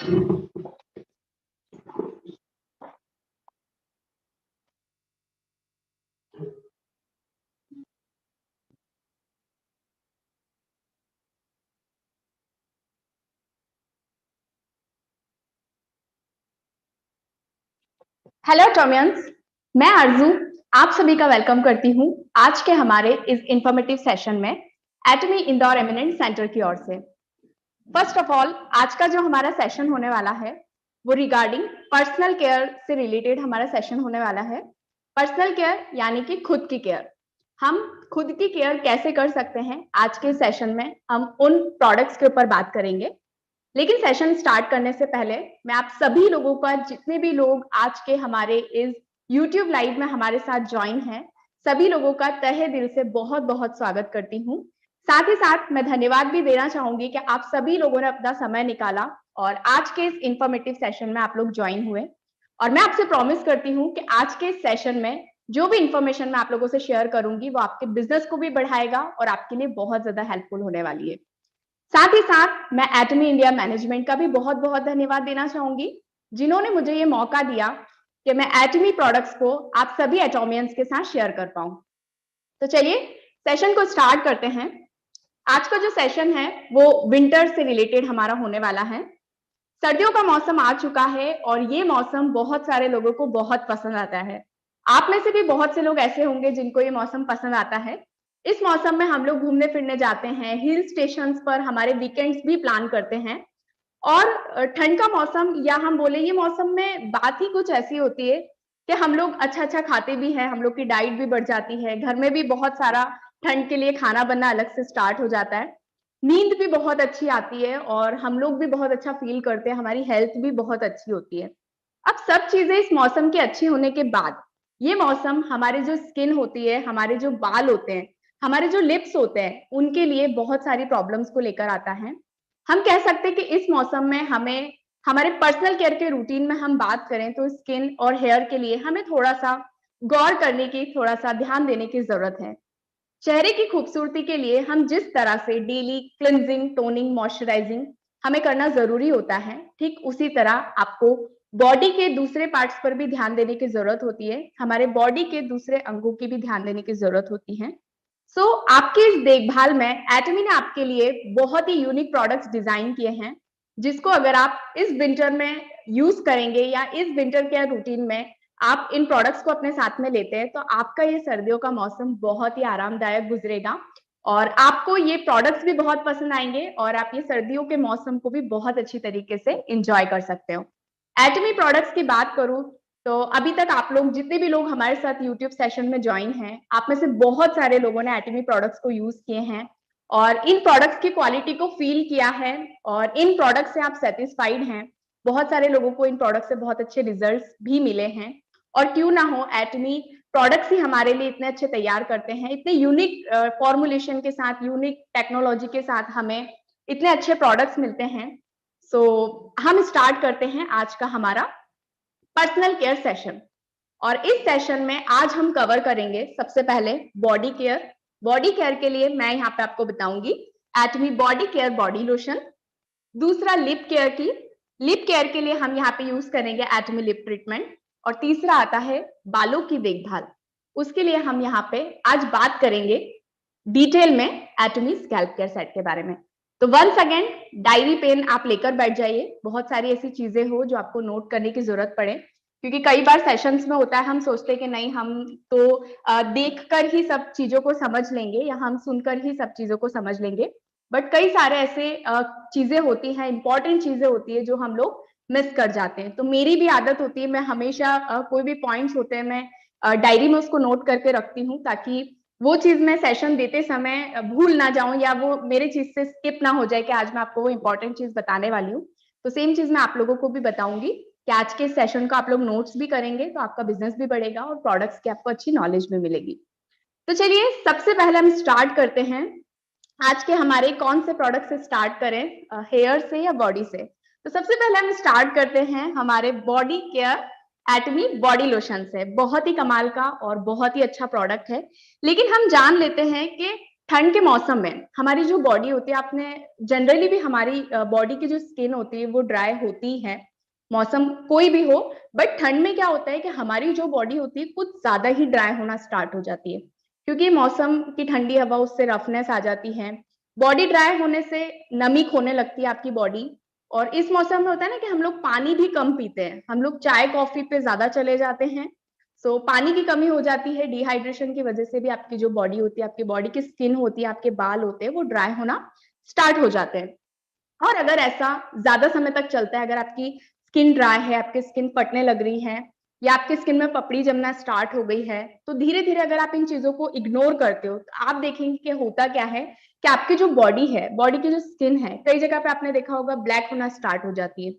Hello टॉमियंस, मैं आरजू आप सभी का वेलकम करती हूँ आज के हमारे इस इंफॉर्मेटिव सेशन में एटमी इंदौर एमिनेंट सेंटर की ओर से। फर्स्ट ऑफ ऑल, आज का जो हमारा सेशन होने वाला है वो रिगार्डिंग पर्सनल केयर से रिलेटेड हमारा सेशन होने वाला है। पर्सनल केयर यानी कि खुद की केयर। हम खुद की केयर कैसे कर सकते हैं, आज के सेशन में हम उन प्रोडक्ट्स के ऊपर बात करेंगे। लेकिन सेशन स्टार्ट करने से पहले मैं आप सभी लोगों का, जितने भी लोग आज के हमारे इस YouTube लाइव में हमारे साथ ज्वाइन हैं, सभी लोगों का तहे दिल से बहुत बहुत स्वागत करती हूँ। साथ ही साथ मैं धन्यवाद भी देना चाहूंगी कि आप सभी लोगों ने अपना समय निकाला और आज के इस इंफॉर्मेटिव सेशन में आप लोग ज्वाइन हुए। और मैं आपसे प्रॉमिस करती हूँ कि आज के इस सेशन में जो भी इंफॉर्मेशन मैं आप लोगों से शेयर करूंगी वो आपके बिजनेस को भी बढ़ाएगा और आपके लिए बहुत ज्यादा हेल्पफुल होने वाली है। साथ ही साथ मैं एटमी इंडिया मैनेजमेंट का भी बहुत बहुत धन्यवाद देना चाहूंगी, जिन्होंने मुझे ये मौका दिया कि मैं एटमी प्रोडक्ट्स को आप सभी एटोमियंस के साथ शेयर कर पाऊं। तो चलिए सेशन को स्टार्ट करते हैं। आज का जो सेशन है वो विंटर से रिलेटेड हमारा होने वाला है। सर्दियों का मौसम आ चुका है और ये मौसम बहुत सारे लोगों को बहुत पसंद आता है। आप में से भी बहुत से लोग ऐसे होंगे जिनको ये मौसम पसंद आता है। इस मौसम में हम लोग घूमने फिरने जाते हैं, हिल स्टेशंस पर हमारे वीकेंड्स भी प्लान करते हैं। और ठंड का मौसम, या हम बोले ये मौसम में बात ही कुछ ऐसी होती है कि हम लोग अच्छा अच्छा खाते भी हैं, हम लोग की डाइट भी बढ़ जाती है, घर में भी बहुत सारा ठंड के लिए खाना बनना अलग से स्टार्ट हो जाता है, नींद भी बहुत अच्छी आती है और हम लोग भी बहुत अच्छा फील करते हैं, हमारी हेल्थ भी बहुत अच्छी होती है। अब सब चीजें इस मौसम के अच्छे होने के बाद ये मौसम हमारे जो स्किन होती है, हमारे जो बाल होते हैं, हमारे जो लिप्स होते हैं, उनके लिए बहुत सारी प्रॉब्लम्स को लेकर आता है। हम कह सकते हैं कि इस मौसम में हमें हमारे पर्सनल केयर के रूटीन में हम बात करें तो स्किन और हेयर के लिए हमें थोड़ा सा गौर करने की, थोड़ा सा ध्यान देने की जरूरत है। चेहरे की खूबसूरती के लिए हम जिस तरह से डेली क्लिनजिंग, टोनिंग, मॉइस्चराइजिंग हमें करना जरूरी होता है, ठीक उसी तरह आपको बॉडी के दूसरे पार्ट्स पर भी ध्यान देने की जरूरत होती है, हमारे बॉडी के दूसरे अंगों की भी ध्यान देने की जरूरत होती है। आपकी इस देखभाल में एटमी ने आपके लिए बहुत ही यूनिक प्रोडक्ट्स डिजाइन किए हैं, जिसको अगर आप इस विंटर में यूज करेंगे या इस विंटर के रूटीन में आप इन प्रोडक्ट्स को अपने साथ में लेते हैं तो आपका ये सर्दियों का मौसम बहुत ही आरामदायक गुजरेगा और आपको ये प्रोडक्ट्स भी बहुत पसंद आएंगे और आप ये सर्दियों के मौसम को भी बहुत अच्छी तरीके से एंजॉय कर सकते हो। एटमी प्रोडक्ट्स की बात करूं तो अभी तक आप लोग, जितने भी लोग हमारे साथ यूट्यूब सेशन में ज्वाइन हैं, आप में से बहुत सारे लोगों ने एटमी प्रोडक्ट्स को यूज किए हैं और इन प्रोडक्ट्स की क्वालिटी को फील किया है और इन प्रोडक्ट्स से आप सेटिस्फाइड हैं। बहुत सारे लोगों को इन प्रोडक्ट से बहुत अच्छे रिजल्ट्स भी मिले हैं और क्यों ना हो, एटमी प्रोडक्ट्स ही हमारे लिए इतने अच्छे तैयार करते हैं, इतने यूनिक फॉर्मुलेशन के साथ, यूनिक टेक्नोलॉजी के साथ हमें इतने अच्छे प्रोडक्ट्स मिलते हैं। हम स्टार्ट करते हैं आज का हमारा पर्सनल केयर सेशन। और इस सेशन में आज हम कवर करेंगे सबसे पहले बॉडी केयर। बॉडी केयर के लिए मैं यहाँ पे आपको बताऊंगी एटमी बॉडी केयर बॉडी लोशन। दूसरा लिप केयर की, लिप केयर के लिए हम यहाँ पे यूज करेंगे एटमी लिप ट्रीटमेंट। और तीसरा आता है बालों की देखभाल, उसके लिए हम यहाँ पे आज बात करेंगे डिटेल में एटमी स्कैल्प केयर सेट के बारे में। तो वंस अगेन डायरी पेन आप लेकर बैठ जाइए, बहुत सारी ऐसी चीजें हो जो आपको नोट करने की जरूरत पड़े, क्योंकि कई बार सेशंस में होता है हम सोचते हैं कि नहीं, हम तो देखकर ही सब चीजों को समझ लेंगे या हम सुनकर ही सब चीजों को समझ लेंगे, बट कई सारे ऐसे चीजें होती हैं, इंपॉर्टेंट चीजें होती है जो हम लोग मिस कर जाते हैं। तो मेरी भी आदत होती है, मैं हमेशा कोई भी पॉइंट्स होते हैं मैं डायरी में उसको नोट करके रखती हूँ, ताकि वो चीज मैं सेशन देते समय भूल ना जाऊं या वो मेरे चीज से स्किप ना हो जाए कि आज मैं आपको वो इंपॉर्टेंट चीज बताने वाली हूँ। तो सेम चीज मैं आप लोगों को भी बताऊंगी कि आज के सेशन को आप लोग नोट्स भी करेंगे तो आपका बिजनेस भी बढ़ेगा और प्रोडक्ट्स की आपको अच्छी नॉलेज भी मिलेगी। तो चलिए सबसे पहले हम स्टार्ट करते हैं आज के हमारे कौन से प्रोडक्ट से स्टार्ट करें, हेयर से या बॉडी से। तो सबसे पहले हम स्टार्ट करते हैं हमारे बॉडी केयर एटमी बॉडी लोशन से। बहुत ही कमाल का और बहुत ही अच्छा प्रोडक्ट है, लेकिन हम जान लेते हैं कि ठंड के मौसम में हमारी जो बॉडी होती है, आपने जनरली भी हमारी बॉडी की जो स्किन होती है वो ड्राई होती है, मौसम कोई भी हो। बट ठंड में क्या होता है कि हमारी जो बॉडी होती है कुछ ज्यादा ही ड्राई होना स्टार्ट हो जाती है, क्योंकि मौसम की ठंडी हवा, उससे रफनेस आ जाती है, बॉडी ड्राई होने से नमी खोने लगती है आपकी बॉडी। और इस मौसम में होता है ना कि हम लोग पानी भी कम पीते हैं, हम लोग चाय कॉफी पे ज्यादा चले जाते हैं। सो पानी की कमी हो जाती है, डिहाइड्रेशन की वजह से भी आपकी जो बॉडी होती है, आपकी बॉडी की स्किन होती है, आपके बाल होते हैं, वो ड्राई होना स्टार्ट हो जाते हैं। और अगर ऐसा ज्यादा समय तक चलता है, अगर आपकी स्किन ड्राई है, आपकी स्किन फटने लग रही है, या आपकी स्किन में पपड़ी जमना स्टार्ट हो गई है, तो धीरे धीरे अगर आप इन चीजों को इग्नोर करते हो तो आप देखेंगे कि होता क्या है कि आपकी जो बॉडी है, बॉडी की जो स्किन है, कई जगह पे आपने देखा होगा ब्लैक होना स्टार्ट हो जाती है।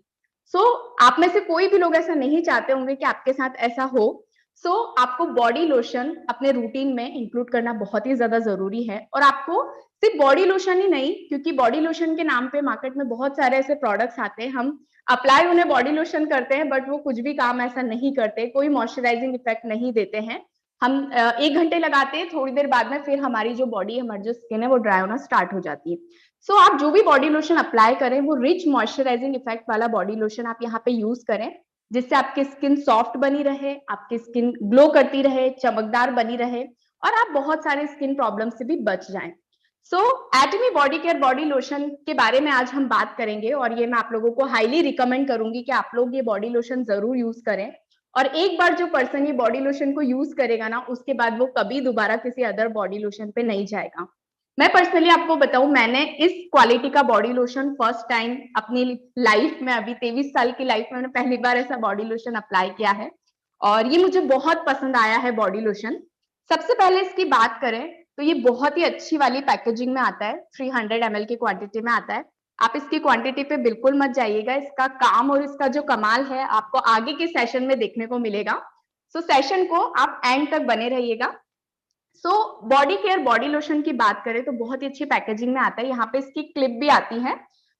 सो आप में से कोई भी लोग ऐसा नहीं चाहते होंगे कि आपके साथ ऐसा हो। आपको बॉडी लोशन अपने रूटीन में इंक्लूड करना बहुत ही ज्यादा जरूरी है। और आपको सिर्फ बॉडी लोशन ही नहीं, क्योंकि बॉडी लोशन के नाम पे मार्केट में बहुत सारे ऐसे प्रोडक्ट्स आते हैं, हम अप्लाई उन्हें बॉडी लोशन करते हैं बट वो कुछ भी काम ऐसा नहीं करते, कोई मॉइस्चराइजिंग इफेक्ट नहीं देते हैं। हम 1 घंटे लगाते हैं, थोड़ी देर बाद में फिर हमारी जो बॉडी, हमारी जो स्किन है वो ड्राई होना स्टार्ट हो जाती है। आप जो भी बॉडी लोशन अप्लाई करें वो रिच मॉइस्चराइजिंग इफेक्ट वाला बॉडी लोशन आप यहाँ पे यूज करें, जिससे आपकी स्किन सॉफ्ट बनी रहे, आपकी स्किन ग्लो करती रहे, चमकदार बनी रहे, और आप बहुत सारे स्किन प्रॉब्लम से भी बच जाएं। एटमी बॉडी केयर बॉडी लोशन के बारे में आज हम बात करेंगे, और ये मैं आप लोगों को हाईली रिकमेंड करूंगी कि आप लोग ये बॉडी लोशन जरूर यूज करें। और एक बार जो पर्सन ये बॉडी लोशन को यूज करेगा ना, उसके बाद वो कभी दोबारा किसी अदर बॉडी लोशन पे नहीं जाएगा। मैं पर्सनली आपको बताऊं, मैंने इस क्वालिटी का बॉडी लोशन फर्स्ट टाइम अपनी लाइफ में, अभी 23 साल की लाइफ में मैंने पहली बार ऐसा बॉडी लोशन अप्लाई किया है, और ये मुझे बहुत पसंद आया है बॉडी लोशन। सबसे पहले इसकी बात करें तो ये बहुत ही अच्छी वाली पैकेजिंग में आता है, 300 ml की क्वांटिटी में आता है। आप इसकी क्वांटिटी पे बिल्कुल मत जाइएगा, इसका काम और इसका जो कमाल है आपको आगे के सेशन में देखने को मिलेगा। सेशन को आप एंड तक बने रहिएगा। बॉडी केयर बॉडी लोशन की बात करें तो बहुत ही अच्छी पैकेजिंग में आता है, यहाँ पे इसकी क्लिप भी आती है।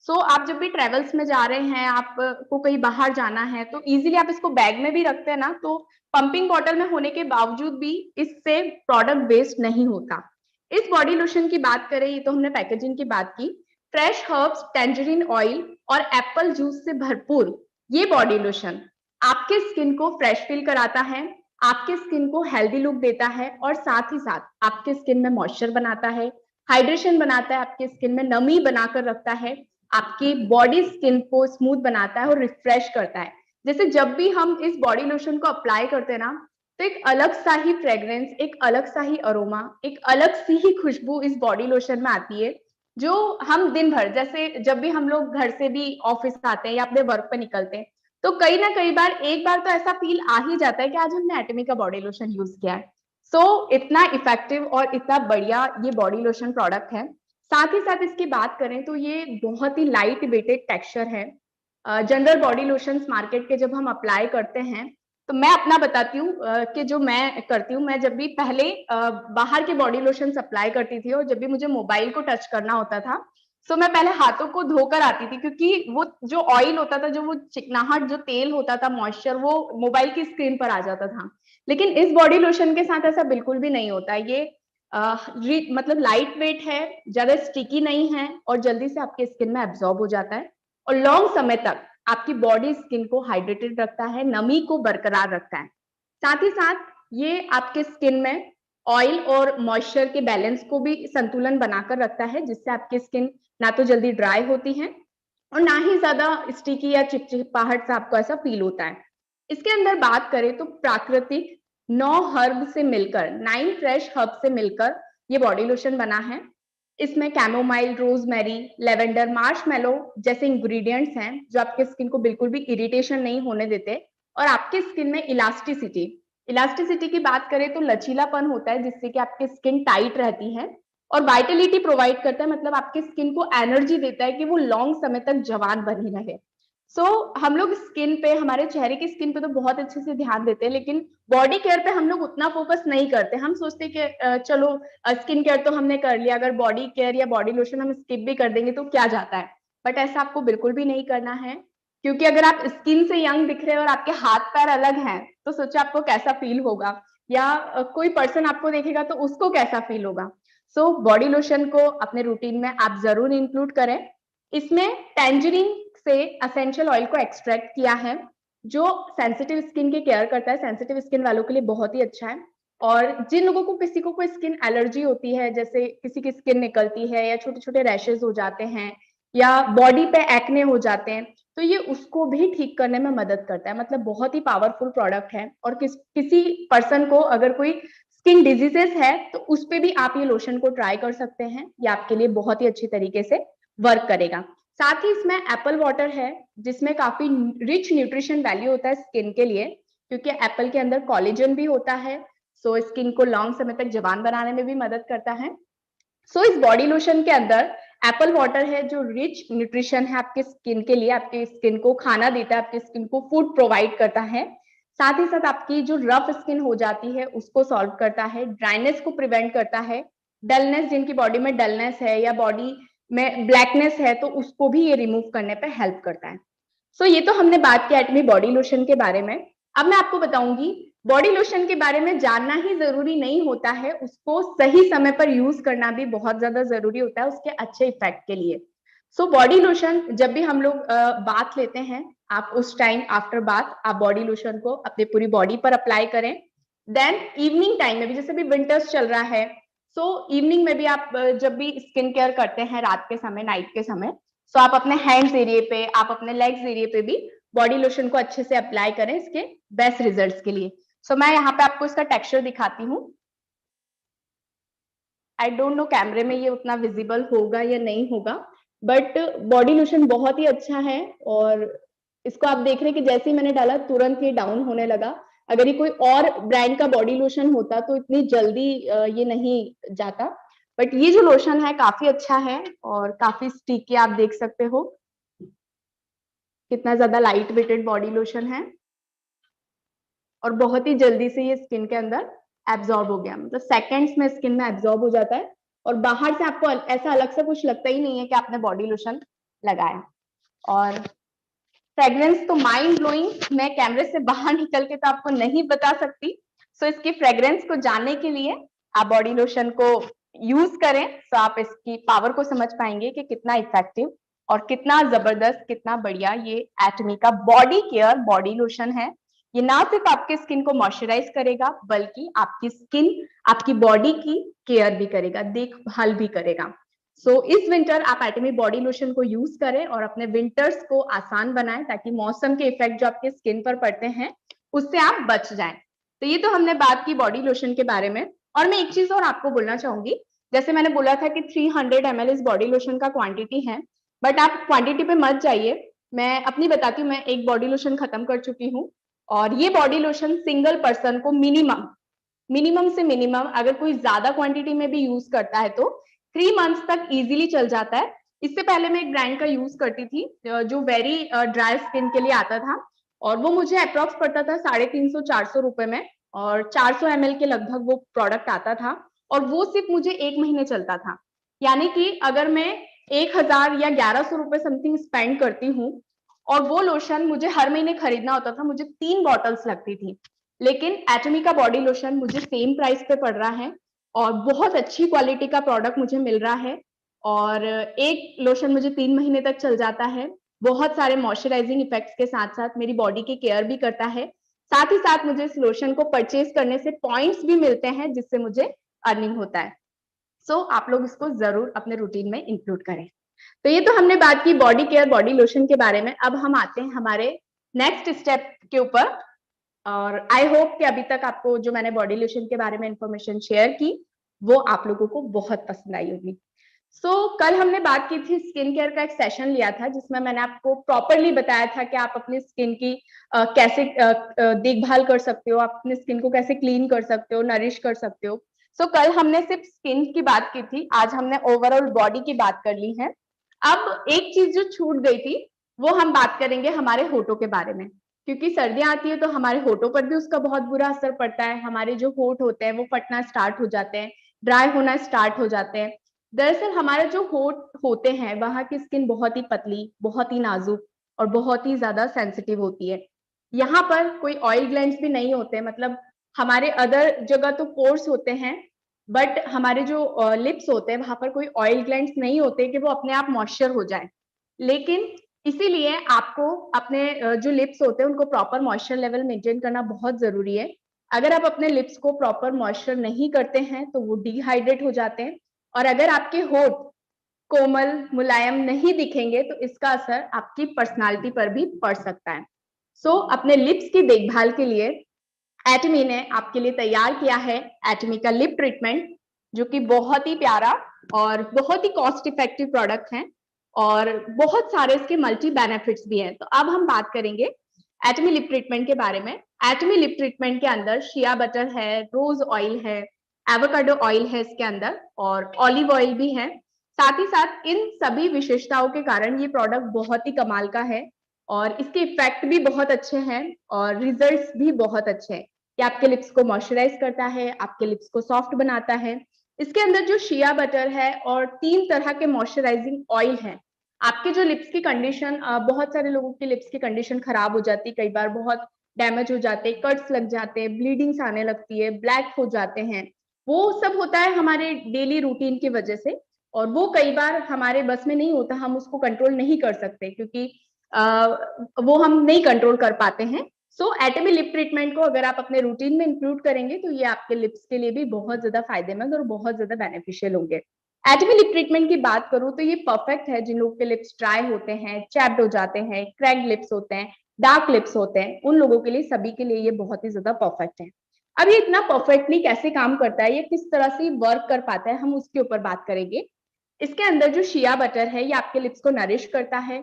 आप जब भी ट्रेवल्स में जा रहे हैं, आपको कहीं बाहर जाना है, तो इजीली आप इसको बैग में भी रखते हैं ना, तो पंपिंग बॉटल में होने के बावजूद भी इससे प्रोडक्ट वेस्ट नहीं होता। इस बॉडी लोशन की बात करें, ये तो हमने पैकेजिंग की बात की। फ्रेश हर्ब्स, टेंजरीन ऑयल और एप्पल जूस से भरपूर ये बॉडी लोशन आपके स्किन को फ्रेश फील कराता है, आपके स्किन को हेल्दी लुक देता है, और साथ ही साथ आपके स्किन में मॉइस्चर बनाता है, हाइड्रेशन बनाता है, आपके स्किन में नमी बनाकर रखता है, आपकी बॉडी स्किन को स्मूथ बनाता है और रिफ्रेश करता है। जैसे जब भी हम इस बॉडी लोशन को अप्लाई करते हैं ना, तो एक अलग सा ही फ्रेग्रेंस, एक अलग सा ही अरोमा, एक अलग सी ही खुशबू इस बॉडी लोशन में आती है, जो हम दिन भर, जैसे जब भी हम लोग घर से भी ऑफिस आते हैं या अपने वर्क पे निकलते हैं, तो कई ना कई बार, एक बार तो ऐसा फील आ ही जाता है कि आज हमने एटमी का बॉडी लोशन यूज किया है। इतना इफेक्टिव और इतना बढ़िया ये बॉडी लोशन प्रोडक्ट है। साथ ही साथ इसकी बात करें तो ये बहुत ही लाइट वेटेड टेक्सचर है। जनरल बॉडी लोशंस मार्केट के जब हम अप्लाई करते हैं, तो मैं अपना बताती हूँ कि जो मैं करती हूँ, मैं जब भी पहले बाहर के बॉडी लोशंस अप्लाई करती थी, और जब भी मुझे मोबाइल को टच करना होता था, मैं पहले हाथों को धोकर आती थी, क्योंकि वो जो ऑयल होता था, जो वो चिकनाहट, जो तेल होता था, मॉइस्चर, वो मोबाइल की स्क्रीन पर आ जाता था। लेकिन इस बॉडी लोशन के साथ ऐसा बिल्कुल भी नहीं होता। ये मतलब लाइट वेट है, ज्यादा स्टिकी नहीं है, और जल्दी से आपके स्किन में एब्जॉर्ब हो जाता है, और लॉन्ग समय तक आपकी बॉडी स्किन को हाइड्रेटेड रखता है, नमी को बरकरार रखता है। साथ ही साथ ये आपके स्किन में ऑयल और मॉइस्चर के बैलेंस को भी संतुलन बनाकर रखता है, जिससे आपकी स्किन ना तो जल्दी ड्राई होती है, और ना ही ज्यादा स्टिकी या चिपचिपाहट से आपको ऐसा फील होता है। इसके अंदर बात करें तो प्राकृतिक 9 हर्ब से मिलकर, 9 फ्रेश हर्ब से मिलकर ये बॉडी लोशन बना है। इसमें कैमोमाइल, रोजमेरी, लेवेंडर, मार्शमेलो जैसे इंग्रेडिएंट्स हैं, जो आपके स्किन को बिल्कुल भी इरिटेशन नहीं होने देते, और आपके स्किन में इलास्टिसिटी, इलास्टिसिटी की बात करें तो लचीलापन होता है, जिससे कि आपकी स्किन टाइट रहती है, और वाइटलिटी प्रोवाइड करता है, मतलब आपकी स्किन को एनर्जी देता है कि वो लॉन्ग समय तक जवान बनी रहे। हम लोग स्किन पे, हमारे चेहरे की स्किन पे तो बहुत अच्छे से ध्यान देते हैं, लेकिन बॉडी केयर पे हम लोग उतना फोकस नहीं करते। हम सोचते हैं कि चलो स्किन केयर तो हमने कर लिया, अगर बॉडी केयर या बॉडी लोशन हम स्किप भी कर देंगे तो क्या जाता है। बट ऐसा आपको बिल्कुल भी नहीं करना है, क्योंकि अगर आप स्किन से यंग दिख रहे हैं और आपके हाथ पैर अलग हैं, तो सोचो आपको कैसा फील होगा, या कोई पर्सन आपको देखेगा तो उसको कैसा फील होगा। सो बॉडी लोशन को अपने रूटीन में आप जरूर इंक्लूड करें। इसमें टैंजरीन से एसेंशियल ऑयल को एक्सट्रैक्ट किया है, जो सेंसिटिव स्किन की केयर करता है। सेंसिटिव स्किन वालों के लिए बहुत ही अच्छा है। और जिन लोगों को किसी को कोई स्किन एलर्जी होती है, जैसे किसी की स्किन निकलती है या छोटे छोटे रैशेज हो जाते हैं या बॉडी पे एक्ने हो जाते हैं, तो ये उसको भी ठीक करने में मदद करता है। मतलब बहुत ही पावरफुल प्रोडक्ट है। और किसी पर्सन को अगर कोई स्किन डिजीजेस है तो उस पे भी आप ये लोशन को ट्राई कर सकते हैं। ये आपके लिए बहुत ही अच्छी तरीके से वर्क करेगा। साथ ही इसमें एप्पल वाटर है, जिसमें काफी रिच न्यूट्रिशन वैल्यू होता है स्किन के लिए, क्योंकि एप्पल के अंदर कोलेजन भी होता है। सो स्किन को लॉन्ग समय तक जवान बनाने में भी मदद करता है। सो इस बॉडी लोशन के अंदर एप्पल वाटर है, जो रिच न्यूट्रिशन है आपके स्किन के लिए, आपके स्किन को खाना देता है, आपके स्किन को फूड प्रोवाइड करता है। साथ ही साथ आपकी जो रफ स्किन हो जाती है उसको सॉल्व करता है, ड्राइनेस को प्रिवेंट करता है, डलनेस, जिनकी बॉडी में डलनेस है या बॉडी में ब्लैकनेस है तो उसको भी ये रिमूव करने पे हेल्प करता है। सो ये तो हमने बात की एटमी बॉडी लोशन के बारे में। अब मैं आपको बताऊंगी बॉडी लोशन के बारे में जानना ही जरूरी नहीं होता है, उसको सही समय पर यूज करना भी बहुत ज्यादा जरूरी होता है उसके अच्छे इफेक्ट के लिए। सो बॉडी लोशन जब भी हम लोग बाथ लेते हैं, आप उस टाइम आफ्टर बाथ आप बॉडी लोशन को अपने पूरी बॉडी पर अप्लाई करें। देन इवनिंग टाइम में भी, जैसे भी विंटर्स चल रहा है, सो इवनिंग में भी आप जब भी स्किन केयर करते हैं रात के समय, नाइट के समय, सो आप अपने हैंड्स एरिया पे, आप अपने लेग्स एरिया पे भी बॉडी लोशन को अच्छे से अप्लाई करें इसके बेस्ट रिजल्ट्स के लिए। सो मैं यहाँ पे आपको इसका टेक्सचर दिखाती हूँ। आई डोंट नो कैमरे में ये उतना विजिबल होगा या नहीं होगा, बट बॉडी लोशन बहुत ही अच्छा है। और इसको आप देख रहे हैं कि जैसे ही मैंने डाला तुरंत ये डाउन होने लगा। अगर ये कोई और ब्रांड का बॉडी लोशन होता तो इतनी जल्दी ये नहीं जाता, बट ये जो लोशन है काफी अच्छा है और काफी स्टिकी। आप देख सकते हो कितना ज्यादा लाइट वेटेड बॉडी लोशन है और बहुत ही जल्दी से ये स्किन के अंदर एब्जॉर्ब हो गया, मतलब सेकंड्स में स्किन में एब्जॉर्ब हो जाता है और बाहर से आपको ऐसा अलग से कुछ लगता ही नहीं है कि आपने बॉडी लोशन लगाया। और फ्रेग्रेंस तो माइंड ब्लोइंग, मैं कैमरे से बाहर निकल के तो आपको नहीं बता सकती। सो इसकी फ्रेग्रेंस को जानने के लिए आप बॉडी लोशन को यूज करें तो आप इसकी पावर को समझ पाएंगे कि कितना इफेक्टिव और कितना जबरदस्त, कितना बढ़िया ये एटमी का बॉडी केयर बॉडी लोशन है। ये ना सिर्फ आपके स्किन को मॉइस्चराइज करेगा, बल्कि आपकी स्किन, आपकी बॉडी की केयर भी करेगा, देखभाल भी करेगा। सो इस विंटर आप एटमी बॉडी लोशन को यूज करें और अपने विंटर्स को आसान बनाएं, ताकि मौसम के इफेक्ट जो आपके स्किन पर पड़ते हैं उससे आप बच जाएं। तो ये तो हमने बात की बॉडी लोशन के बारे में। और मैं एक चीज और आपको बोलना चाहूंगी, जैसे मैंने बोला था कि 300 ml इस बॉडी लोशन का क्वांटिटी है, बट आप क्वांटिटी पे मत जाइए। मैं अपनी बताती हूँ, मैं एक बॉडी लोशन खत्म कर चुकी हूँ और ये बॉडी लोशन सिंगल पर्सन को मिनिमम से मिनिमम अगर कोई ज्यादा क्वांटिटी में भी यूज करता है तो 3 मंथ्स तक इजीली चल जाता है। इससे पहले मैं एक ब्रांड का यूज करती थी जो वेरी ड्राई स्किन के लिए आता था, और वो मुझे अप्रोक्स पड़ता था 350-400 रुपए में, और 400 ml के लगभग वो प्रोडक्ट आता था, और वो सिर्फ मुझे 1 महीने चलता था। यानी कि अगर मैं 1000 या 1100 रुपए समथिंग स्पेंड करती हूँ और वो लोशन मुझे हर महीने खरीदना होता था, मुझे 3 बॉटल्स लगती थी। लेकिन एटमी का बॉडी लोशन मुझे सेम प्राइस पे पड़ रहा है और बहुत अच्छी क्वालिटी का प्रोडक्ट मुझे मिल रहा है, और एक लोशन मुझे 3 महीने तक चल जाता है। बहुत सारे मॉइस्चराइजिंग इफेक्ट्स के साथ साथ मेरी बॉडी की केयर भी करता है। साथ ही साथ मुझे इस लोशन को परचेज करने से पॉइंट्स भी मिलते हैं, जिससे मुझे अर्निंग होता है। सो आप लोग इसको जरूर अपने रूटीन में इंक्लूड करें। तो ये तो हमने बात की बॉडी केयर बॉडी लोशन के बारे में। अब हम आते हैं हमारे नेक्स्ट स्टेप के ऊपर, और आई होप कि अभी तक आपको जो मैंने बॉडी लोशन के बारे में इंफॉर्मेशन शेयर की वो आप लोगों को बहुत पसंद आई होगी। कल हमने बात की थी, स्किन केयर का एक सेशन लिया था जिसमें मैंने आपको प्रॉपरली बताया था कि आप अपनी स्किन की कैसे देखभाल कर सकते हो, आप अपनी स्किन को कैसे क्लीन कर सकते हो, नरिश कर सकते हो। कल हमने सिर्फ स्किन की बात की थी, आज हमने ओवरऑल बॉडी की बात कर ली है। अब एक चीज जो छूट गई थी वो हम बात करेंगे हमारे होठों के बारे में, क्योंकि सर्दियां आती है तो हमारे होठों पर भी उसका बहुत बुरा असर पड़ता है। हमारे जो होठ होते हैं वो फटना स्टार्ट हो जाते हैं, ड्राई होना स्टार्ट हो जाते हैं। दरअसल हमारे जो होठ होते हैं वहां की स्किन बहुत ही पतली, बहुत ही नाजुक और बहुत ही ज्यादा सेंसिटिव होती है। यहाँ पर कोई ऑयल ग्लैंड्स भी नहीं होते, मतलब हमारे अदर जगह तो पोर्स होते हैं, बट हमारे जो लिप्स होते हैं वहां पर कोई ऑयल ग्लैंड्स नहीं होते कि वो अपने आप मॉइस्चर हो जाए। लेकिन इसीलिए आपको अपने जो लिप्स होते हैं उनको प्रॉपर मॉइस्चर लेवल मेंटेन करना बहुत जरूरी है। अगर आप अपने लिप्स को प्रॉपर मॉइस्चर नहीं करते हैं तो वो डिहाइड्रेट हो जाते हैं, और अगर आपके होठ कोमल मुलायम नहीं दिखेंगे तो इसका असर आपकी पर्सनालिटी पर भी पड़ सकता है। सो अपने लिप्स की देखभाल के लिए एटमी ने आपके लिए तैयार किया है एटमी का लिप ट्रीटमेंट, जो कि बहुत ही प्यारा और बहुत ही कॉस्ट इफेक्टिव प्रोडक्ट है, और बहुत सारे इसके मल्टी बेनिफिट्स भी हैं। तो अब हम बात करेंगे एटमी लिप ट्रीटमेंट के बारे में। एटमी लिप ट्रीटमेंट के अंदर शिया बटर है, रोज ऑयल है, एवोकाडो ऑयल है इसके अंदर, और ऑलिव ऑयल भी है। साथ ही साथ इन सभी विशेषताओं के कारण ये प्रोडक्ट बहुत ही कमाल का है, और इसके इफेक्ट भी बहुत अच्छे हैं और रिजल्ट्स भी बहुत अच्छे हैं। ये आपके लिप्स को मॉइस्चराइज करता है, आपके लिप्स को सॉफ्ट बनाता है। इसके अंदर जो शिया बटर है और 3 तरह के मॉइस्चराइजिंग ऑयल हैं, आपके जो लिप्स की कंडीशन, बहुत सारे लोगों की लिप्स की कंडीशन खराब हो जाती है, कई बार बहुत डैमेज हो जाते हैं, कट्स लग जाते हैं, ब्लीडिंग्स आने लगती है, ब्लैक हो जाते हैं। वो सब होता है हमारे डेली रूटीन की वजह से, और वो कई बार हमारे बस में नहीं होता, हम उसको कंट्रोल नहीं कर सकते क्योंकि वो हम नहीं कंट्रोल कर पाते हैं। सो एटमी लिप ट्रीटमेंट को अगर आप अपने रूटीन में इंक्लूड करेंगे तो ये आपके लिप्स के लिए भी बहुत ज्यादा फायदेमंद और बहुत ज्यादा बेनिफिशियल होंगे। एटमी लिप ट्रीटमेंट की बात करूं तो ये परफेक्ट है जिन लोगों के लिप्स ड्राई होते हैं, चैप्ड हो जाते हैं, क्रैक्ड लिप्स होते हैं, डार्क लिप्स होते हैं, उन लोगों के लिए, सभी के लिए ये बहुत ही ज्यादा परफेक्ट है। अब ये इतना परफेक्टली कैसे काम करता है, ये किस तरह से वर्क कर पाता है, हम उसके ऊपर बात करेंगे। इसके अंदर जो शिया बटर है ये आपके लिप्स को नरिश करता है,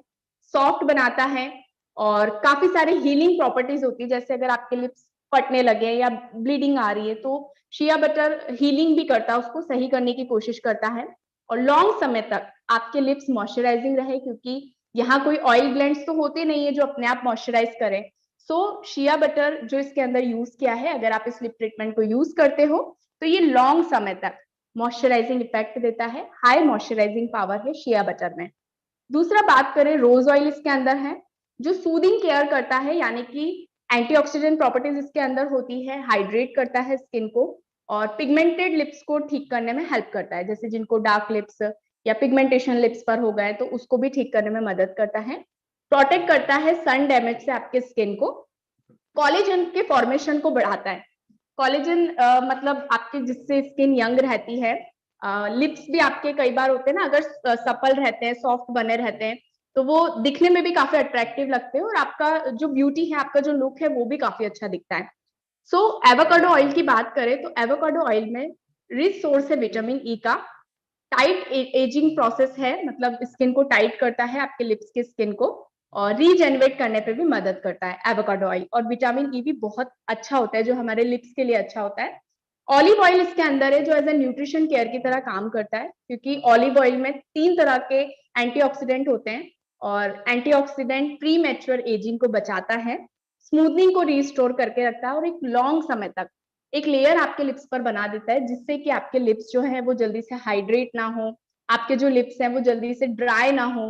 सॉफ्ट बनाता है, और काफी सारे हीलिंग प्रॉपर्टीज होती है। जैसे अगर आपके लिप्स फटने लगे या ब्लीडिंग आ रही है तो शिया बटर हीलिंग भी करता है, उसको सही करने की कोशिश करता है, और लॉन्ग समय तक आपके लिप्स मॉइस्चराइजिंग रहे, क्योंकि यहाँ कोई ऑयल ब्लेंड्स तो होते नहीं है जो अपने आप मॉइस्चराइज करें। सो शिया बटर जो इसके अंदर यूज किया है, अगर आप इस लिप ट्रीटमेंट को यूज करते हो तो ये लॉन्ग समय तक मॉइस्चराइजिंग इफेक्ट देता है, हाई मॉइस्चराइजिंग पावर है शिया बटर में। दूसरा बात करें, रोज ऑयल इसके अंदर है जो सूदिंग केयर करता है, यानी कि एंटीऑक्सीडेंट प्रॉपर्टीज इसके अंदर होती है, हाइड्रेट करता है स्किन को, और पिगमेंटेड लिप्स को ठीक करने में हेल्प करता है, जैसे जिनको डार्क लिप्स या पिगमेंटेशन लिप्स पर हो गए तो उसको भी ठीक करने में मदद करता है। प्रोटेक्ट करता है सन डैमेज से आपके स्किन को, कोलेजन के फॉर्मेशन को बढ़ाता है। कोलेजन मतलब आपके जिससे स्किन यंग रहती है। लिप्स भी आपके कई बार होते हैं ना, अगर सपल रहते हैं, सॉफ्ट बने रहते हैं, तो वो दिखने में भी काफी अट्रैक्टिव लगते हैं, और आपका जो ब्यूटी है, आपका जो लुक है, वो भी काफी अच्छा दिखता है। सो एवोकाडो ऑयल की बात करें तो एवोकाडो ऑयल में रिच सोर्स है विटामिन ई का, टाइट एजिंग प्रोसेस है, मतलब स्किन को टाइट करता है, आपके लिप्स के स्किन को, और रीजेनरेट करने पे भी मदद करता है एवोकाडो ऑयल। और विटामिन ई भी बहुत अच्छा होता है जो हमारे लिप्स के लिए अच्छा होता है। ऑलिव ऑयल इसके अंदर है जो एज ए न्यूट्रिशन केयर की तरह काम करता है, क्योंकि ऑलिव ऑयल में 3 तरह के एंटीऑक्सीडेंट होते हैं, और एंटीऑक्सीडेंट प्री मैच्योर एजिंग को बचाता है, स्मूथनिंग को रिस्टोर करके रखता है, और एक लॉन्ग समय तक एक लेयर आपके लिप्स पर बना देता है, जिससे कि आपके लिप्स जो है वो जल्दी से हाइड्रेट ना हो, आपके जो लिप्स हैं वो जल्दी से ड्राई ना हो।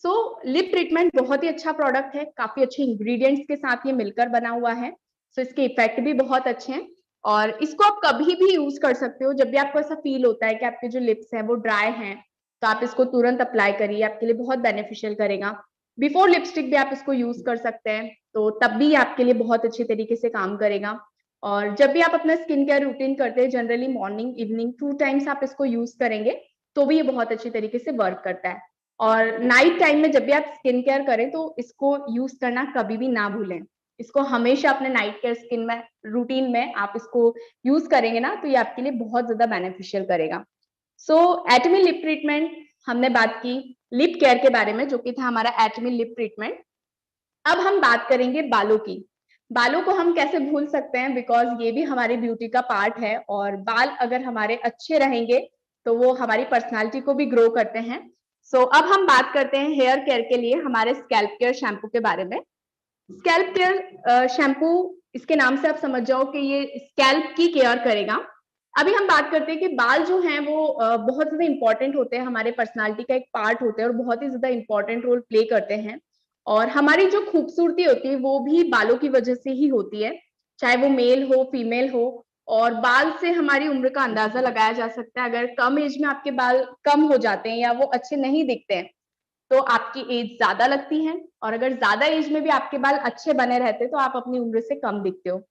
सो लिप ट्रीटमेंट बहुत ही अच्छा प्रोडक्ट है, काफी अच्छे इंग्रेडिएंट्स के साथ ये मिलकर बना हुआ है। सो इसके इफेक्ट भी बहुत अच्छे हैं, और इसको आप कभी भी यूज कर सकते हो। जब भी आपको ऐसा फील होता है कि आपके जो लिप्स हैं वो ड्राई हैं, तो आप इसको तुरंत अप्लाई करिए, आपके लिए बहुत बेनिफिशियल करेगा। बिफोर लिपस्टिक भी आप इसको यूज कर सकते हैं, तो तब भी आपके लिए बहुत अच्छे तरीके से काम करेगा। और जब भी आप अपना स्किन केयर रूटीन करते हैं, जनरली मॉर्निंग इवनिंग 2 टाइम्स आप इसको यूज करेंगे, तो भी ये बहुत अच्छी तरीके से वर्क करता है। और नाइट टाइम में जब भी आप स्किन केयर करें तो इसको यूज करना कभी भी ना भूलें। इसको हमेशा अपने नाइट केयर स्किन में रूटीन में आप इसको यूज करेंगे ना, तो ये आपके लिए बहुत ज्यादा बेनिफिशियल करेगा। सो एटमी लिप ट्रीटमेंट हमने बात की लिप केयर के बारे में, जो कि था हमारा एटमी लिप ट्रीटमेंट। अब हम बात करेंगे बालों की। बालों को हम कैसे भूल सकते हैं, बिकॉज ये भी हमारी ब्यूटी का पार्ट है, और बाल अगर हमारे अच्छे रहेंगे तो वो हमारी पर्सनालिटी को भी ग्रो करते हैं। सो अब हम बात करते हैं हेयर केयर के लिए हमारे स्कैल्प केयर शैम्पू के बारे में। स्कैल्प केयर शैम्पू, इसके नाम से आप समझ जाओ कि ये स्कैल्प की केयर करेगा। अभी हम बात करते हैं कि बाल जो हैं वो बहुत ज्यादा इंपॉर्टेंट होते हैं, हमारे पर्सनालिटी का एक पार्ट होते हैं, और बहुत ही ज्यादा इंपॉर्टेंट रोल प्ले करते हैं। और हमारी जो खूबसूरती होती है वो भी बालों की वजह से ही होती है, चाहे वो मेल हो फीमेल हो। और बाल से हमारी उम्र का अंदाजा लगाया जा सकता है। अगर कम एज में आपके बाल कम हो जाते हैं या वो अच्छे नहीं दिखते हैं तो आपकी एज ज्यादा लगती है, और अगर ज्यादा एज में भी आपके बाल अच्छे बने रहते हैं तो आप अपनी उम्र से कम दिखते हो।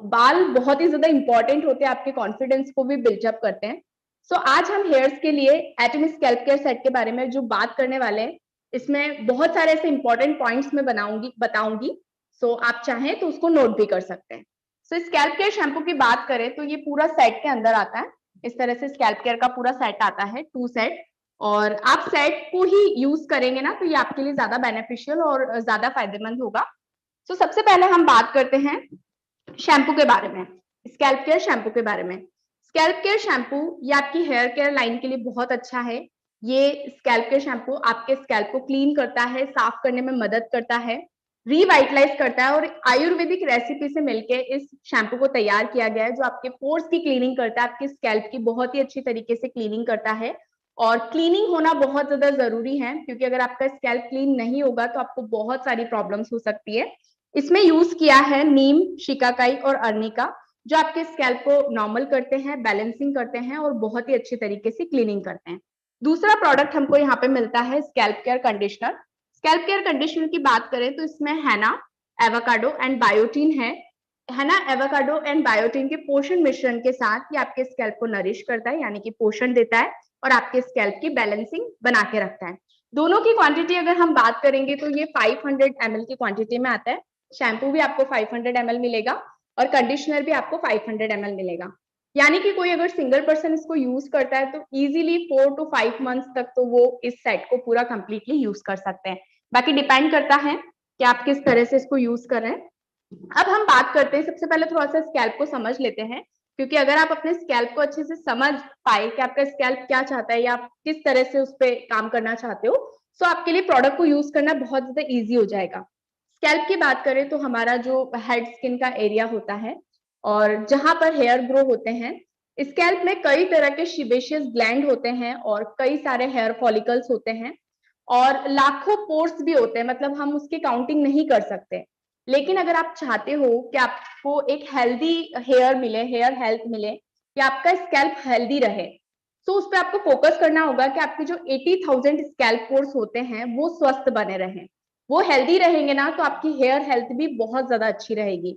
बाल बहुत ही ज्यादा इंपॉर्टेंट होते हैं, आपके कॉन्फिडेंस को भी बिल्डअप करते हैं। आज हम हेयर्स के लिए एटमी स्कैल्प केयर सेट के बारे में जो बात करने वाले हैं, इसमें बहुत सारे ऐसे इंपॉर्टेंट पॉइंट्स में बताऊंगी। आप चाहें तो उसको नोट भी कर सकते हैं। स्कैल्प केयर शैम्पू की बात करें तो ये पूरा सेट के अंदर आता है। इस तरह से स्कैल्प केयर का पूरा सेट आता है, 2 सेट। और आप सेट को ही यूज करेंगे ना तो ये आपके लिए ज्यादा बेनिफिशियल और ज्यादा फायदेमंद होगा। सबसे पहले हम बात करते हैं शैम्पू के बारे में, स्कैल्प केयर शैम्पू के बारे में। स्कैल्प केयर शैम्पू ये आपकी हेयर केयर लाइन के लिए बहुत अच्छा है। ये स्कैल्प केयर शैम्पू आपके स्कैल्प को क्लीन करता है, साफ करने में मदद करता है, रिवाइटलाइज करता है, और आयुर्वेदिक रेसिपी से मिलके इस शैम्पू को तैयार किया गया है जो आपके पोर्स की क्लीनिंग करता है, आपके स्कैल्प की बहुत ही अच्छी तरीके से क्लीनिंग करता है। और क्लीनिंग होना बहुत ज्यादा जरूरी है, क्योंकि अगर आपका स्कैल्प क्लीन नहीं होगा तो आपको बहुत सारी प्रॉब्लम्स हो सकती है। इसमें यूज किया है नीम, शिकाकाई और अर्निका, जो आपके स्कैल्प को नॉर्मल करते हैं, बैलेंसिंग करते हैं और बहुत ही अच्छी तरीके से क्लीनिंग करते हैं। दूसरा प्रोडक्ट हमको यहाँ पे मिलता है scalp care conditioner. Scalp care conditioner की बात करें तो इसमें हैना, एवोकाडो एंड बायोटीन है। हैना, एवोकाडो एंड बायोटीन के पोषण मिश्रण के साथ ये आपके स्कैल्प को नरिश करता है, यानी कि पोषण देता है और आपके स्कैल्प की बैलेंसिंग बना के रखता है। दोनों की क्वांटिटी अगर हम बात करेंगे तो ये 500 ml की क्वांटिटी में आता है। शैम्पू भी आपको 500 ml मिलेगा और कंडीशनर भी आपको 500 ml मिलेगा। यानी कि कोई अगर सिंगल पर्सन इसको यूज करता है तो इजीली 4 to 5 मंथ्स तक तो वो इस सेट को पूरा कंप्लीटली यूज कर सकते हैं। बाकी डिपेंड करता है कि आप किस तरह से इसको यूज कर रहे हैं। अब हम बात करते हैं, सबसे पहले थोड़ा सा स्कैल्प को समझ लेते हैं, क्योंकि अगर आप अपने स्कैल्प को अच्छे से समझ पाए कि आपका स्कैल्प क्या चाहता है या आप किस तरह से उस पर काम करना चाहते हो, तो आपके लिए प्रोडक्ट को यूज करना बहुत ज्यादा ईजी हो जाएगा। स्कैल्प की बात करें तो हमारा जो हेड स्किन का एरिया होता है और जहां पर हेयर ग्रो होते हैं, स्कैल्प में कई तरह के शिबेशियस ग्लैंड होते हैं और कई सारे हेयर फॉलिकल्स होते हैं और लाखों पोर्स भी होते हैं, मतलब हम उसकी काउंटिंग नहीं कर सकते। लेकिन अगर आप चाहते हो कि आपको एक हेल्दी हेयर मिले, हेयर हेल्थ मिले, या आपका स्कैल्प हेल्दी रहे, तो उस पर आपको फोकस करना होगा कि आपके जो 80,000 स्कैल्प पोर्स होते हैं वो स्वस्थ बने रहें। वो हेल्दी रहेंगे ना तो आपकी हेयर हेल्थ भी बहुत ज्यादा अच्छी रहेगी।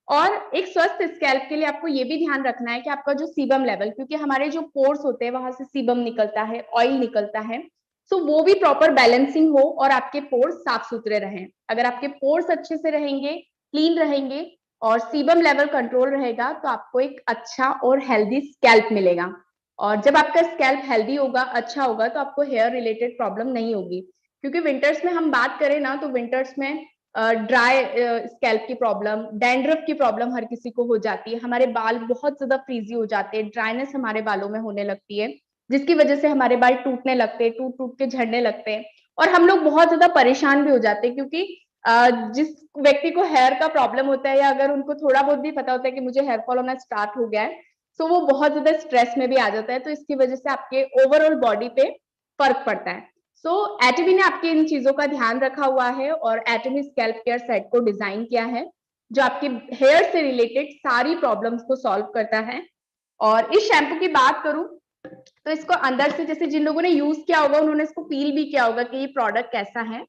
और एक स्वस्थ स्कैल्प के लिए आपको ये भी ध्यान रखना है कि आपका जो सीबम लेवल, क्योंकि हमारे जो पोर्स होते हैं वहां से सीबम निकलता है, ऑयल निकलता है, वो भी प्रॉपर बैलेंसिंग हो और आपके पोर्स साफ सुथरे रहें। अगर आपके पोर्स अच्छे से रहेंगे, क्लीन रहेंगे और सीबम लेवल कंट्रोल रहेगा तो आपको एक अच्छा और हेल्दी स्कैल्प मिलेगा। और जब आपका स्कैल्प हेल्दी होगा, अच्छा होगा, तो आपको हेयर रिलेटेड प्रॉब्लम नहीं होगी। क्योंकि विंटर्स में हम बात करें ना तो विंटर्स में ड्राई स्कैल्प की प्रॉब्लम, डैंड्रफ की प्रॉब्लम हर किसी को हो जाती है। हमारे बाल बहुत ज्यादा फ्रीजी हो जाते हैं, ड्राइनेस हमारे बालों में होने लगती है, जिसकी वजह से हमारे बाल टूटने लगते हैं, टूट टूट के झड़ने लगते हैं और हम लोग बहुत ज्यादा परेशान भी हो जाते हैं। क्योंकि जिस व्यक्ति को हेयर का प्रॉब्लम होता है या अगर उनको थोड़ा बहुत भी पता होता है कि मुझे हेयर फॉल होना स्टार्ट हो गया है, तो वो बहुत ज्यादा स्ट्रेस में भी आ जाता है। तो इसकी वजह से आपके ओवरऑल बॉडी पे फर्क पड़ता है। एटमी ने आपकी इन चीजों का ध्यान रखा हुआ है और एटमी स्कैल्प केयर सेट को डिजाइन किया है जो आपके हेयर से रिलेटेड सारी प्रॉब्लम्स को सॉल्व करता है। और इस शैम्पू की बात करूं तो इसको अंदर से, जैसे जिन लोगों ने यूज किया होगा उन्होंने इसको फील भी किया होगा कि ये प्रोडक्ट कैसा है।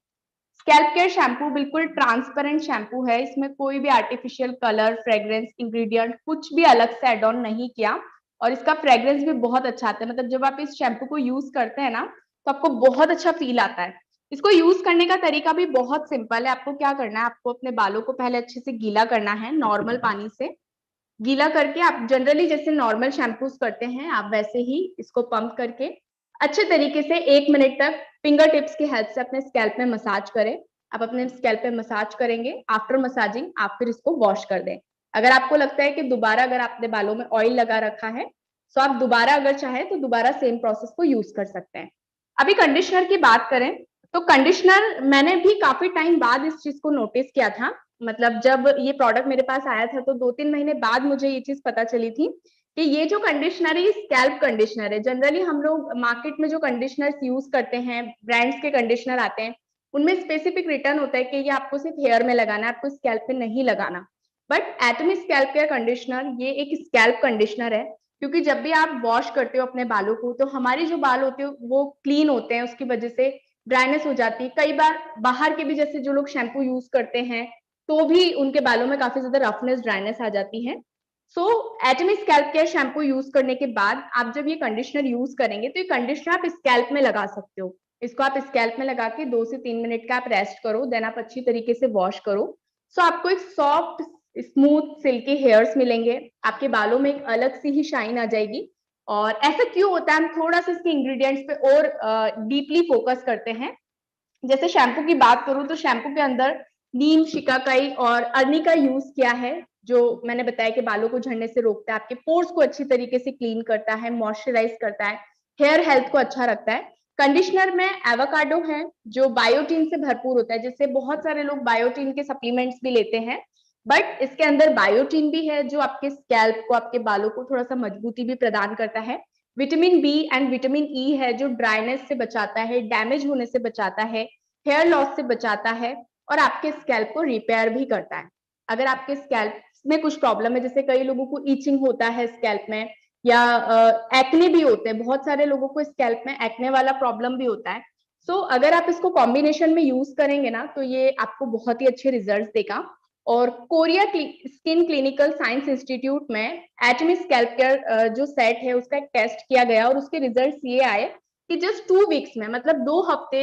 स्कैल्प केयर शैम्पू बिल्कुल ट्रांसपेरेंट शैम्पू है, इसमें कोई भी आर्टिफिशियल कलर, फ्रेग्रेंस, इंग्रेडिएंट कुछ भी अलग से एड ऑन नहीं किया। और इसका फ्रेग्रेंस भी बहुत अच्छा आता है, मतलब जब आप इस शैम्पू को यूज करते हैं ना तो आपको बहुत अच्छा फील आता है। इसको यूज करने का तरीका भी बहुत सिंपल है। आपको क्या करना है, आपको अपने बालों को पहले अच्छे से गीला करना है, नॉर्मल पानी से गीला करके। आप जनरली जैसे नॉर्मल शैम्पूस करते हैं आप वैसे ही इसको पंप करके अच्छे तरीके से 1 मिनट तक फिंगर टिप्स की हेल्प से अपने स्कैल्प में मसाज करें। आप अपने स्कैल्प पे मसाज करेंगे, आफ्टर मसाजिंग आप फिर इसको वॉश कर दें। अगर आपको लगता है कि दोबारा अगर आपने बालों में ऑयल लगा रखा है तो आप दोबारा अगर चाहें तो दोबारा सेम प्रोसेस को यूज कर सकते हैं। अभी कंडीशनर की बात करें तो कंडीशनर मैंने भी काफी टाइम बाद इस चीज को नोटिस किया था। मतलब जब ये प्रोडक्ट मेरे पास आया था तो 2-3 महीने बाद मुझे ये चीज पता चली थी कि ये जो कंडीशनर है ये स्कैल्प कंडीशनर है। जनरली हम लोग मार्केट में जो कंडीशनर्स यूज करते हैं, ब्रांड्स के कंडीशनर आते हैं, उनमें स्पेसिफिक रिटर्न होता है कि ये आपको सिर्फ हेयर में लगाना है, आपको स्कैल्प पे नहीं लगाना। बट एटमी स्कैल्प केयर कंडीशनर ये एक स्कैल्प कंडीशनर है, क्योंकि जब भी आप वॉश करते हो अपने बालों को तो हमारे जो बाल होते हैं वो क्लीन होते हैं, उसकी वजह से ड्राइनेस हो जाती है। कई बार बाहर के भी जैसे जो लोग शैम्पू यूज करते हैं तो भी उनके बालों में काफी ज्यादा रफनेस, ड्राइनेस आ जाती है। सो एटमी स्कैल्प केयर शैम्पू यूज करने के बाद आप जब ये कंडीशनर यूज करेंगे तो ये कंडीशनर आप स्कैल्प में लगा सकते हो। इसको आप स्कैल्प में लगा के 2 से 3 मिनट का आप रेस्ट करो, देन आप अच्छी तरीके से वॉश करो। सो आपको एक सॉफ्ट स्मूथ सिल्की हेयर्स मिलेंगे, आपके बालों में एक अलग सी ही शाइन आ जाएगी। और ऐसा क्यों होता है, हम थोड़ा सा इसके इंग्रेडिएंट्स पे और डीपली फोकस करते हैं। जैसे शैम्पू की बात करूं तो शैम्पू के अंदर नीम, शिकाकाई और अरनी का यूज किया है, जो मैंने बताया कि बालों को झड़ने से रोकता है, आपके पोर्स को अच्छी तरीके से क्लीन करता है, मॉइस्चराइज करता है, हेयर हेल्थ को अच्छा रखता है। कंडीशनर में एवोकाडो है जो बायोटीन से भरपूर होता है, जिससे बहुत सारे लोग बायोटीन के सप्लीमेंट्स भी लेते हैं, बट इसके अंदर बायोटीन भी है जो आपके स्कैल्प को, आपके बालों को थोड़ा सा मजबूती भी प्रदान करता है। Vitamin B and vitamin E है जो ड्राइनेस से बचाता है, डैमेज होने से बचाता है, हेयर लॉस से बचाता है और आपके स्कैल्प को रिपेयर भी करता है। अगर आपके स्कैल्प में कुछ प्रॉब्लम है, जैसे कई लोगों को ईचिंग होता है स्कैल्प में, या एक्ने भी होते हैं, बहुत सारे लोगों को स्कैल्प में एक्ने वाला प्रॉब्लम भी होता है। सो अगर आप इसको कॉम्बिनेशन में यूज करेंगे ना तो ये आपको बहुत ही अच्छे रिजल्ट देगा। और Korea skin clinical science institute में एटमी स्कैल्प केयर जो सेट है उसका एक टेस्ट किया गया और उसके रिजल्ट्स ये आए कि जस्ट 2 वीक्स में, मतलब 2 हफ्ते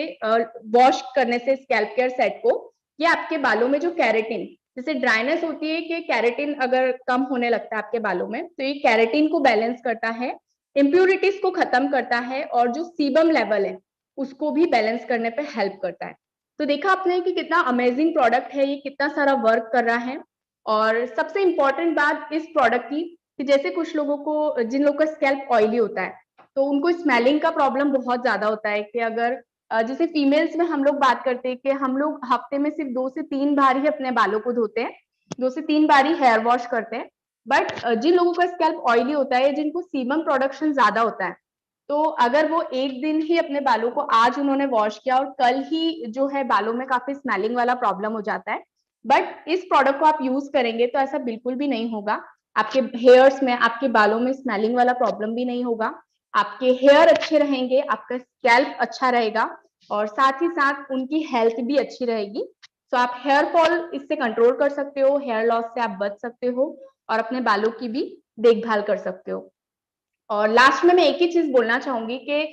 वॉश करने से स्कैल्प केयर सेट को, ये आपके बालों में जो कैरेटिन, जैसे ड्राइनेस होती है कि कैरेटिन अगर कम होने लगता है आपके बालों में, तो ये कैरेटिन को बैलेंस करता है, इम्प्यूरिटीज को खत्म करता है और जो सीबम लेवल है उसको भी बैलेंस करने पे हेल्प करता है। तो देखा आपने कि कितना अमेजिंग प्रोडक्ट है, ये कितना सारा वर्क कर रहा है। और सबसे इंपॉर्टेंट बात इस प्रोडक्ट की कि जैसे कुछ लोगों को, जिन लोगों का स्कैल्प ऑयली होता है तो उनको स्मेलिंग का प्रॉब्लम बहुत ज्यादा होता है कि अगर जैसे फीमेल्स में हम लोग बात करते हैं कि हम लोग हफ्ते में सिर्फ 2 से 3 बार ही अपने बालों को धोते हैं, 2 से 3 बार ही हेयर वॉश करते हैं। बट जिन लोगों का स्कैल्प ऑयली होता है, जिनको सीबम प्रोडक्शन ज्यादा होता है, तो अगर वो एक दिन ही अपने बालों को, आज उन्होंने वॉश किया और कल ही जो है बालों में काफी स्मेलिंग वाला प्रॉब्लम हो जाता है, बट इस प्रोडक्ट को आप यूज करेंगे तो ऐसा बिल्कुल भी नहीं होगा। आपके हेयर्स में, आपके बालों में स्मेलिंग वाला प्रॉब्लम भी नहीं होगा, आपके हेयर अच्छे रहेंगे, आपका स्कैल्प अच्छा रहेगा और साथ ही साथ उनकी हेल्थ भी अच्छी रहेगी। तो आप हेयर फॉल इससे कंट्रोल कर सकते हो, हेयर लॉस से आप बच सकते हो और अपने बालों की भी देखभाल कर सकते हो। और लास्ट में मैं एक ही चीज बोलना चाहूंगी कि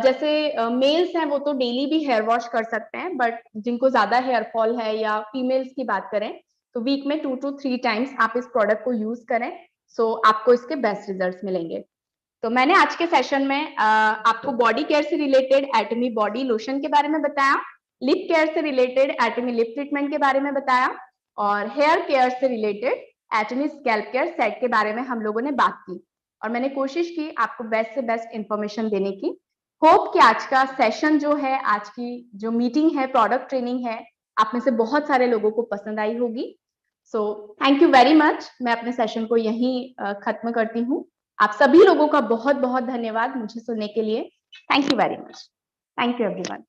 जैसे मेल्स हैं वो तो डेली भी हेयर वॉश कर सकते हैं, बट जिनको ज्यादा हेयर फॉल है या फीमेल्स की बात करें तो वीक में 2 to 3 टाइम्स आप इस प्रोडक्ट को यूज करें, सो आपको इसके बेस्ट रिजल्ट्स मिलेंगे। तो मैंने आज के सेशन में आपको बॉडी केयर से रिलेटेड एटमी बॉडी लोशन के बारे में बताया, लिप केयर से रिलेटेड एटमी लिप ट्रीटमेंट के बारे में बताया और हेयर केयर से रिलेटेड एटमी स्कैल्प केयर सेट के बारे में हम लोगों ने बात की और मैंने कोशिश की आपको बेस्ट से बेस्ट इंफॉर्मेशन देने की। होप कि आज का सेशन जो है, आज की जो मीटिंग है, प्रोडक्ट ट्रेनिंग है, आप में से बहुत सारे लोगों को पसंद आई होगी। So thank you very much. मैं अपने सेशन को यहीं खत्म करती हूँ। आप सभी लोगों का बहुत बहुत धन्यवाद मुझे सुनने के लिए। Thank you very much. Thank you everyone.